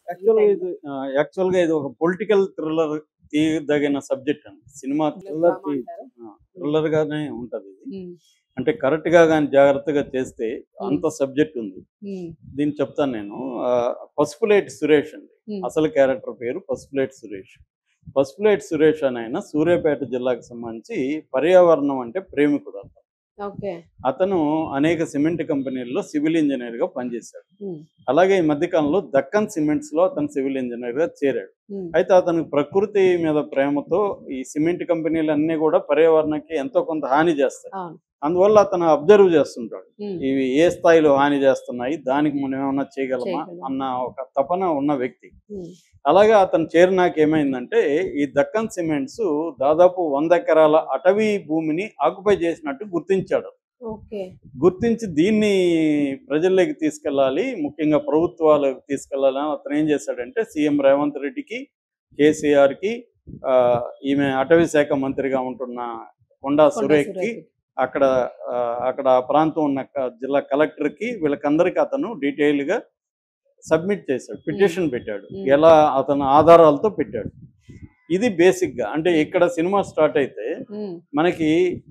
ఈ యాక్చువల్‌గా టైంలో? ఇది యాక్చువల్‌గా ఇది ఒక పొలిటికల్ థ్రిల్లర్ తీయదగిన సబ్జెక్ట్ అండి. సినిమా థ్రిల్లర్ డ్రామా అంటారా? హ్మ్. థ్రిల్లర్‌గానే ఉంటదిది. హ్మ్. అంటే కరెక్ట్‌గా గాని జాగ్రత్తగా చేస్తే హ్మ్. అంత సబ్జెక్ట్ ఉంది. హ్మ్. దీన్ని చెప్తాను నేను. పసుపులేటి సురేష్ అండి. హ్మ్. అసలు క్యారెక్టర్ పేరు పసుపులేటి సురేష్. పసుపులేటి సురేష్ అనాయన సూర్యాపేట జిల్లాకు సంబంధించి పర్యావరణం అంటే ప్రేమికుడు అతను. ఓకే. అతను అనేక సిమెంట్ కంపెనీల్లో సివిల్ ఇంజినీర్‌గా పనిచేశాడు. హ్మ్. అలాగే ఈ మధ్య కాలంలో దక్కన్ సిమెంట్స్‌లో అతను సివిల్ ఇంజినీర్‌గా చేరాడు. హ్మ్. అయితే అతనికి ప్రకృతి మీద ప్రేమతో ఈ సిమెంట్ కంపెనీలన్నీ కూడా పర్యావరణానికి ఎంతో కొంత హాని చేస్తాయి. అవును. అందువల్ల అతను అబ్జర్వ్ చేస్తుంటాడు. హ్మ్. ఇవి ఏ స్థాయిలో హాని చేస్తున్నాయి, దానికి మనం ఏమన్నా చేయగలమా చేయగలం. అన్న ఒక తపన ఉన్న వ్యక్తి. హ్మ్. అలాగే అతను చేరినాక ఏమైందంటే ఈ దక్కన్ సిమెంట్స్ దాదాపు 100 ఎకరాల అటవీ భూమిని ఆక్యుపై చేసినట్టు గుర్తించాడు. ఓకే. గుర్తించి దీన్ని ప్రజల్లోకి తీసుకెళ్ళాలి, ముఖ్యంగా ప్రభుత్వాలకు తీసుకెళ్ళాలని అతను ఏం చేశాడంటే సీఎం రేవంత్ రెడ్డికి, కేసీఆర్‌కి, ఈమె అటవీ శాఖ మంత్రిగా ఉంటున్న కొండా కొండా సురేఖ్‌కి, సురేఖ. అక్కడ అక్కడ ఆ ప్రాంతం ఉన్న జిల్లా కలెక్టర్‌కి వీళ్ళకందరికీ అతను డీటెయిల్‌గా సబ్మిట్ చేశాడు. హ్మ్. పిటిషన్ పెట్టాడు. హ్మ్. ఎలా అతను ఆధారాలతో పెట్టాడు. ఇది బేసిక్‌గా. అంటే ఇక్కడ సినిమా స్టార్ట్ అయితే హ్మ్. మనకి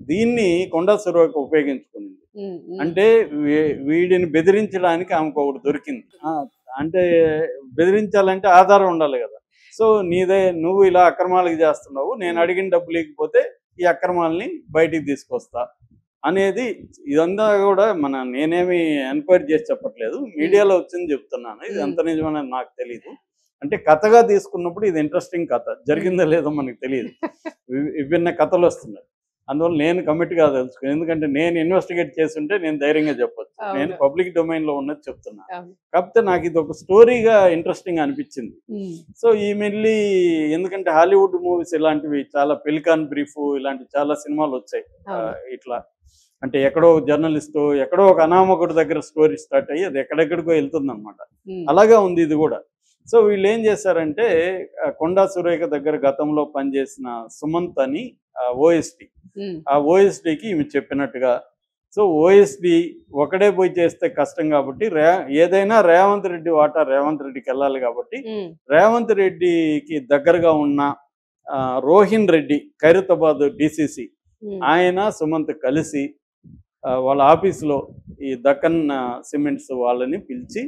దీన్ని కొండా సురేఖ ఉపయోగించుకుంది. హ్మ్. హ్మ్. అంటే వీడిని బెదిరించడానికి ఆమెకొకటి దొరికింది. అంటే బెదిరించాలంటే ఆధారం ఉండాలి గదా! సో, నువ్వు ఇలా అక్రమాలకు చేస్తున్నావు. నేను హ్మ్. అడిగిన డబ్బులు ఇయ్యకపోతే ఈ అక్రమాలని బయటికి తీసుకొస్తా అనేది ఇదంతా గూడా నేనేమి ఎంక్వైరీ చేసి చెప్పట్లేదు. హ్మ్. మీడియాలో వచ్చింది చెప్తున్నాను. ఇది హ్మ్. ఎంత నిజమనేది నాకు తెలీదు. అంటే కథగా తీసుకున్నప్పుడు ఇది ఇంట్రెస్టింగ్ కథ. హ్మ్. జరిగిందో లేదో మనకు తెలీదు. విభిన్న కథలొస్తున్నాయి. అందువల్ల నేను కమిట్ కాదలుచుకోను. ఎందుకంటే నేను ఇన్వెస్టిగేట్ చేసుంటే నేను ధైర్యంగా చెప్పొచ్చు. నేను అవును. పబ్లిక్ డొమైన్‌లో ఉన్నది చెప్తున్నా. అవును. కాకపోతే నాకిదొక స్టోరీగా ఇంట్రెస్టింగ్ అనిపిచ్చింది. హ్మ్. సో, ఈమెల్లి ఎందుకంటే హాలీవుడ్ మూవీస్ ఇలాంటివి చాలా 'పెలికాన్ బ్రీఫ్' ఇలాంటి చాలా సినిమాలొచ్చాయి. అవును. ఇట్లా అంటే ఎక్కడో జర్నలిస్టో, ఎక్కడో ఒక అనామకుడి దగ్గర స్టోరీ స్టార్ట్ అయ్యి అది ఎక్కడెక్కడికో ఎళ్తుందనమాట. హ్మ్. అలాగే ఉంది ఇది గూడా. సో, వీళ్ళేం చేశారంటే కొండా సురేఖ దగ్గర గతంలో పనిచేసిన సుమంత్ అని ఓఎస్‌డి. హ్మ్. ఆ ఓఎస్‌డికి ఈమె చెప్పినట్టుగా సో, ఓఎస్‌డి ఒకడే పోయి చేస్తే కష్టం కాబట్టి ఏదైనా రేవంత్ రెడ్డి వాటా రేవంత్ రెడ్డికెళ్ళాలి కాబట్టి, హ్మ్. రేవంత్ రెడ్డికి దగ్గరగా ఉన్న రోహిన్ రెడ్డి ఖైరతాబాద్ డీసీసీ హ్మ్. ఆయన, సుమంత్ కలిసి వాళ్ళ ఆఫీస్‌లో ఈ దక్కన్ సిమెంట్స్ వాళ్ళని పిలిచి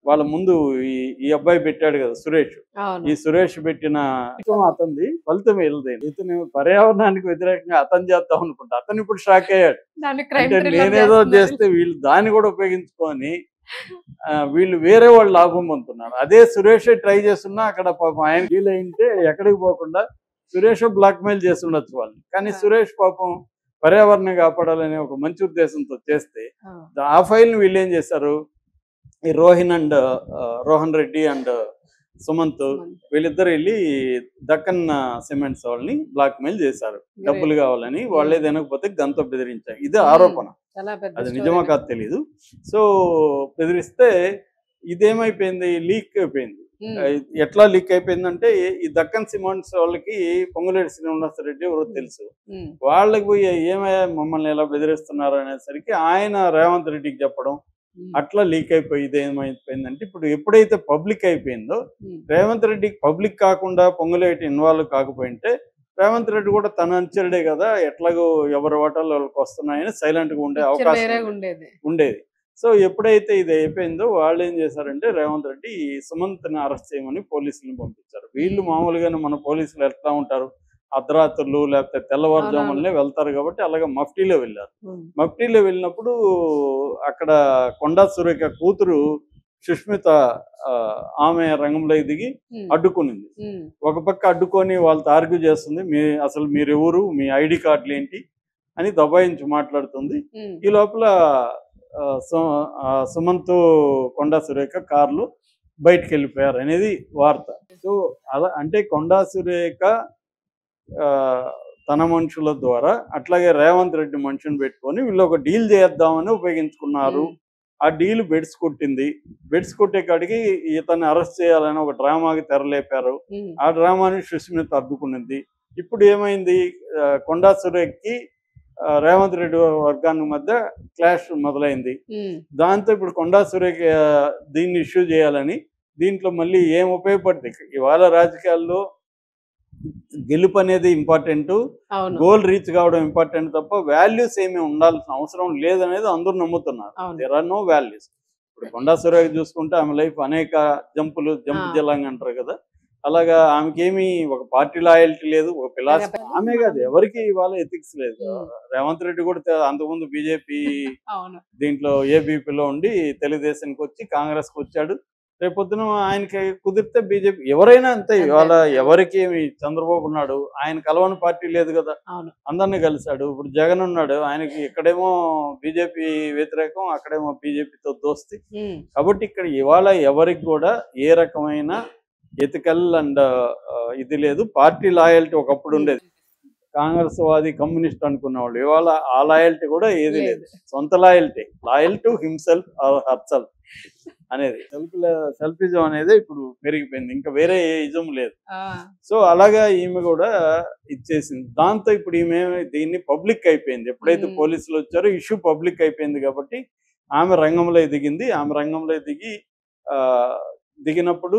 వాళ్ళ ముందు ఈ ఈ అబ్బాయి పెట్టాడు కదా! సురేష్. అవును. ఈ సురేష్ పెట్టిన ఫలితం అతనిది. ఫలితం వీళ్ళది. ఇతను పర్యావరణానికి వ్యతిరేకంగా అతను చేద్దాం అనుకుంటా. అతను ఇప్పుడు షాక్ అయ్యాడు. దాన్ని క్రైమ్ అంటే థ్రిల్లర్ నేనేదో చేస్తున్నారు. చేస్తే వీళ్ళు దాన్ని కూడా ఉపయోగించుకొని వీళ్ళు వేరే వాళ్ళు లాభం పొందుతున్నారు. అదే సురేషే ట్రై చేస్తున్నా అక్కడ పాపం ఆయన డీల్ అయింటే ఎక్కడికి పోకుండా సురేష్ బ్లాక్‌మెయిల్ చేసుండొచ్చు వాళ్ళని. కానీ ఆ! సురేష్ పాపం పర్యావరణం కాపాడాలనే ఒక మంచి ఉద్దేశంతో చేస్తే ఆ! ఆ ఫైల్‌ని వీళ్ళేం చేశారు ఈ రోహన్ రెడ్డి అండ్ సుమంత్ సుమంత్. వీళ్ళిద్దరు వెళ్ళి దక్కన్ సిమెంట్స్ వాళ్ళని బ్లాక్మెయిల్ చేశారు. డబ్బులు గ్రేట్. కావాలని హ్మ్. వాళ్ళే తినకపోతే గంతో బెదిరించారు. ఇదే హ్మ్. ఆరోపణ. చాలా పెద్ద అది నిజమా స్టోరీనే. కాదో తెలీదు. సో, బెదిరిస్తే ఇదేమైపోయింది లీక్ అయిపోయింది. హ్మ్. ఎట్లా లీక్ అయిపోయిందంటే ఈ దక్కన్ సిమెంట్స్ వాళ్ళకి పొంగులేటి శ్రీనివాసరెడ్డి ఎవరో హ్మ్. తెలుసు. హ్మ్. వాళ్ళకి పోయి ఏమయ్యా మమ్మల్ని ఎలా బెదిరిస్తున్నారు అనేసరికి ఆయన రేవంత్ రెడ్డికి చెప్పడం. హ్మ్. అట్లా లీక్ అయిపోయి ఇదేమైపోయిందంటే ఇప్పుడు ఎప్పుడైతే పబ్లిక్ అయిపోయిందో హ్మ్. రేవంత్ రెడ్డికి పబ్లిక్ కాకుండా పొంగులేటి ఇన్వాల్వ్ కాకపోయింటే రేవంత్ రెడ్డి కూడా తన అనుచరుడే కదా ఎట్లాగో ఎవరి ఓటాలు వాళ్ళకి వస్తున్నాయని సైలెంట్గా ఉండే పిక్చర్ అవకాశం వేరేగా ఉండేది. ఉండేది. సో, ఎప్పుడైతే ఇది అయిపోయిందో వాళ్ళేం చేశారంటే రేవంత్ రెడ్డి ఈ సుమంత్‌ని అరెస్ట్ చేయమని పోలీసులను పంపించారు. వీళ్ళు హ్మ్. మామూలుగానే మన పోలీసులు ఎట్లా ఉంటారు, అర్ధరాత్రులు లేకపోతే అవునవును. తెల్లవారుజాములనే వెళ్తారు కాబట్టి అలాగే మఫ్టీలో వెళ్ళారు. హ్మ్. మఫ్టీలో వెళ్ళినప్పుడు అక్కడ కొండా సురేఖ కూతురు సుష్మిత ఆమె రంగంలోకి దిగి హ్మ్. అడ్డుకునింది. హ్మ్. ఒక పక్క అడ్డుకొని వాళ్ళతో ఆర్గ్యూ చేస్తుంది. అసలు మీరెవరు? మీ ఐడీ కార్డులేంటి? అని దబాయించి మాట్లాడుతుంది. హ్మ్. ఈ లోపల సుమంత్, కొండా సురేఖ కార్‌లో బయటికెళ్ళిపోయారనేది వార్త. సో, అలా అంటే కొండా సురేఖ ఆహ్, తన మనుషుల ద్వారా అట్లాగే రేవంత్ రెడ్డి మనిషిని పెట్టుకొని వీళ్ళొక డీల్ చేద్దామని ఉపయోగించుకున్నారు. హ్మ్. ఆ డీల్ బెడిసి కొట్టింది. బెడిసి కొట్టే కాడికి ఇతన్ని అరెస్ట్ చేయాలని ఒక డ్రామాకి తెరలేపారు. హ్మ్. ఆ డ్రామాని సుస్మిత అడ్డుకునింది. ఇప్పుడు ఏమైంది కొండా సురేఖ్‌కి రేవంత్ రెడ్డి వర్గానికి మధ్య క్లాష్ మొదలైంది. హ్మ్. దాంతో ఇప్పుడు కొండా సురేఖ దీన్ని ఇష్యూ చేయాలని దీంట్లో మళ్ళీ ఏం ఉపయోగపడుతుంది? ఇవాళ రాజకీయాల్లో గెలుపు అనేది ఇంపార్టెంట్, గోల్ రీచ్ కావడం ఇంపార్టెంట్ తప్ప వాల్యూస్ ఏమీ ఉండాల్సిన అవసరం లేదనేది అందరూ నమ్ముతున్నారు. There are no values. ఇప్పుడు కొండా సురేఖ చూసుకుంటే ఆమె లైఫ్ అనేక జంప్ జల్లంగా అంటారు కదా, అలాగా ఆమెకేమి ఒక పార్టీ లాయల్టీ లేదు, ఒక ఫిలాసఫీ ఆమె కాదు, ఎవరికి ఇవాళ ఎథిక్స్ లేదు. రేవంత్ రెడ్డి కూడా అంతకుముందు బీజేపీ దీంట్లో ఏబీపీలో ఉండి తెలుగుదేశానికి వచ్చి కాంగ్రెస్కి వచ్చాడు. రేపొద్దున ఆయనకి కుదిరితే బీజేపీ, ఎవరైనా అంతే. ఇవాళ ఎవరికి చంద్రబాబు ఉన్నాడు, ఆయన కలవని పార్టీ లేదు కదా, అందరినీ కలిశాడు. ఇప్పుడు జగన్ ఉన్నాడు, ఆయనకి ఇక్కడేమో బీజేపీ వ్యతిరేకం, అక్కడేమో బీజేపీతో దోస్తి. కాబట్టి ఇక్కడ ఇవాళ ఎవరికి కూడా ఏ రకమైన ఎథికల్ అండ్ ఇది లేదు. పార్టీ లాయల్టీ ఒకప్పుడు ఉండేది, కాంగ్రెస్ వాది కమ్యూనిస్ట్ అనుకునేవాళ్ళు. ఇవాళ ఆ లాయల్టీ కూడా ఏది లేదు. సొంత loyal to himself are herself అనేది, సెల్ఫిజం అనేది ఇప్పుడు పెరిగిపోయింది, ఇంకా వేరే ఏ ఇజం లేదు. సో అలాగా ఈమె కూడా ఇచ్చేసింది. దాంతో ఇప్పుడు ఈమె దీన్ని పబ్లిక్ అయిపోయింది. ఎప్పుడైతే పోలీసులు వచ్చారో ఇష్యూ పబ్లిక్ అయిపోయింది కాబట్టి ఆమె రంగంలో దిగింది. ఆమె రంగంలో దిగినప్పుడు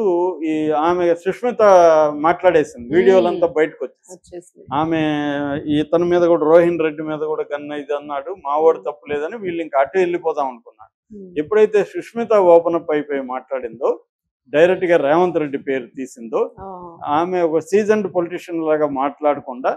ఈ ఆమె సుష్మిత మాట్లాడేసింది, వీడియోలంతా బయటకు వచ్చేసి. ఆమె ఇతని మీద కూడా, రోహిన్ రెడ్డి మీద కూడా గన్న ఇది అన్నాడు, మావాడు తప్పు లేదని వీళ్ళు ఇంకా అటు వెళ్ళిపోదాం అనుకున్నాడు. ఎప్పుడైతే సుష్మిత ఓపెన్ అప్ అయిపోయి మాట్లాడిందో, డైరెక్ట్ గా రేవంత్ రెడ్డి పేరు తీసిందో, ఆమె ఒక సీజన్డ్ పొలిటీషియన్ లాగా మాట్లాడకుండా